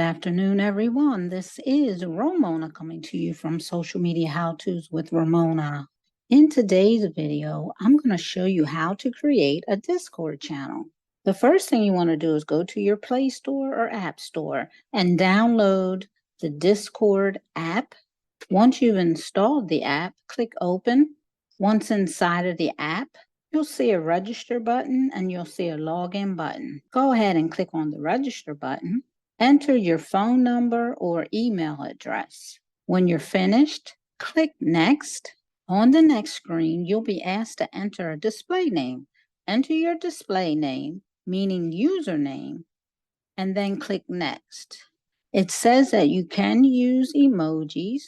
afternoon, everyone. This is Romona coming to you from Social Media How-Tos with Romona. In today's video, I'm going to show you how to create a Discord channel. The first thing you want to do is go to your Play Store or App Store and download the Discord app. Once you've installed the app, click Open. Once inside of the app, you'll see a register button and you'll see a login button. Go ahead and click on the register button. Enter your phone number or email address. When you're finished, click Next. On the next screen, you'll be asked to enter a display name. Enter your display name, meaning username, and then click Next. It says that you can use emojis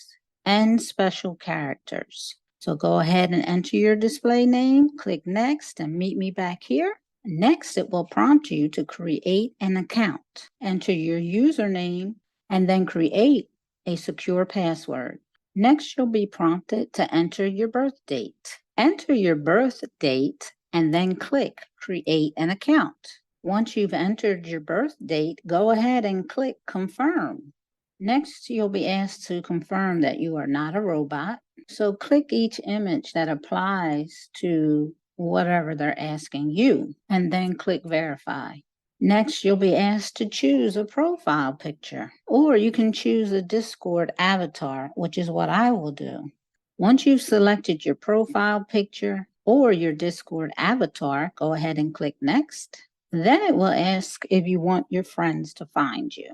and special characters. So go ahead and enter your display name, click Next, and meet me back here. Next, it will prompt you to create an account. Enter your username and then create a secure password. Next, you'll be prompted to enter your birth date. Enter your birth date and then click Create an Account. Once you've entered your birth date, go ahead and click Confirm. Next, you'll be asked to confirm that you are not a robot. So click each image that applies to whatever they're asking you, and then click Verify. Next, you'll be asked to choose a profile picture, or you can choose a Discord avatar, which is what I will do. Once you've selected your profile picture or your Discord avatar, go ahead and click Next. Then it will ask if you want your friends to find you.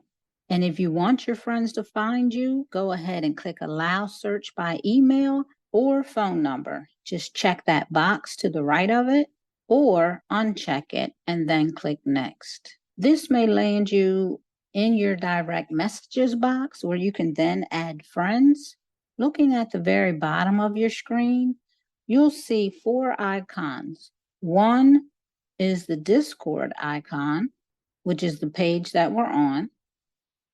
And if you want your friends to find you, go ahead and click Allow Search by Email or phone number. Just check that box to the right of it or uncheck it and then click Next. This may land you in your direct messages box where you can then add friends. Looking at the very bottom of your screen, you'll see 4 icons. One is the Discord icon, which is the page that we're on.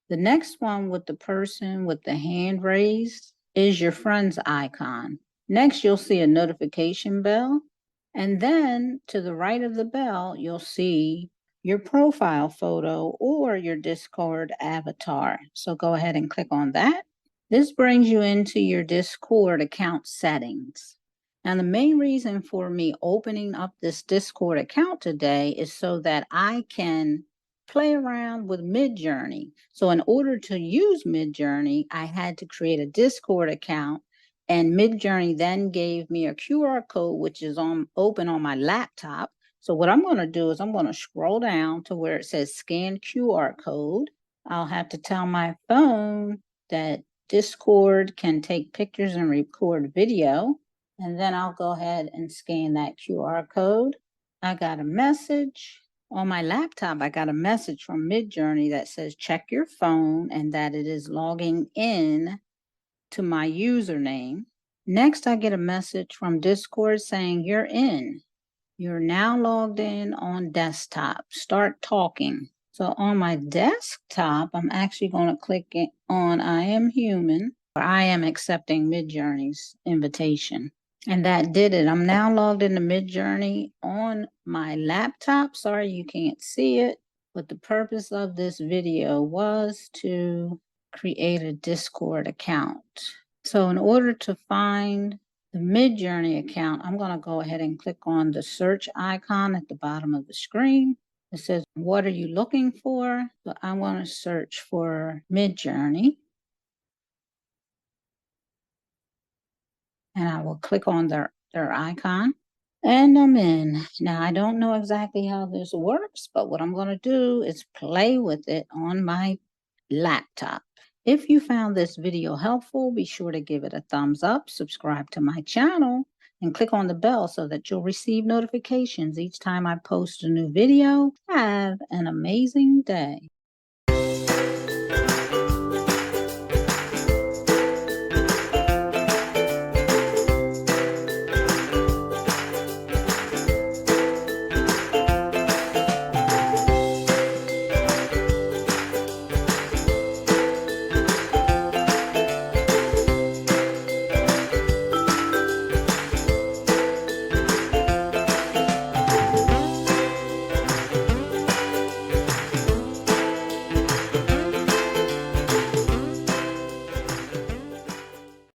The next one with the person with the hand raised is your friends icon. Next, you'll see a notification bell. And then to the right of the bell, you'll see your profile photo or your Discord avatar. So go ahead and click on that. This brings you into your Discord account settings. Now, the main reason for me opening up this Discord account today is so that I can play around with Midjourney. So in order to use Midjourney, I had to create a Discord account, and Midjourney then gave me a QR code, which is open on my laptop. So what I'm going to do is I'm going to scroll down to where it says scan QR code. I'll have to tell my phone that Discord can take pictures and record video. And then I'll go ahead and scan that QR code. I got a message. On my laptop, I got a message from Midjourney that says check your phone and that it is logging in to my username. Next, I get a message from Discord saying you're in. You're now logged in on desktop. Start talking. So on my desktop, I'm actually going to click on I am human, or I am accepting Midjourney's invitation. And that did it. I'm now logged into Midjourney on my laptop. Sorry you can't see it, but the purpose of this video was to create a Discord account. So in order to find the Midjourney account, I'm going to go ahead and click on the search icon at the bottom of the screen. It says, what are you looking for? So I want to search for Midjourney. And I will click on their icon and I'm in. Now, I don't know exactly how this works, but what I'm going to do is play with it on my laptop. If you found this video helpful, be sure to give it a thumbs up, subscribe to my channel, and click on the bell so that you'll receive notifications each time I post a new video. Have an amazing day.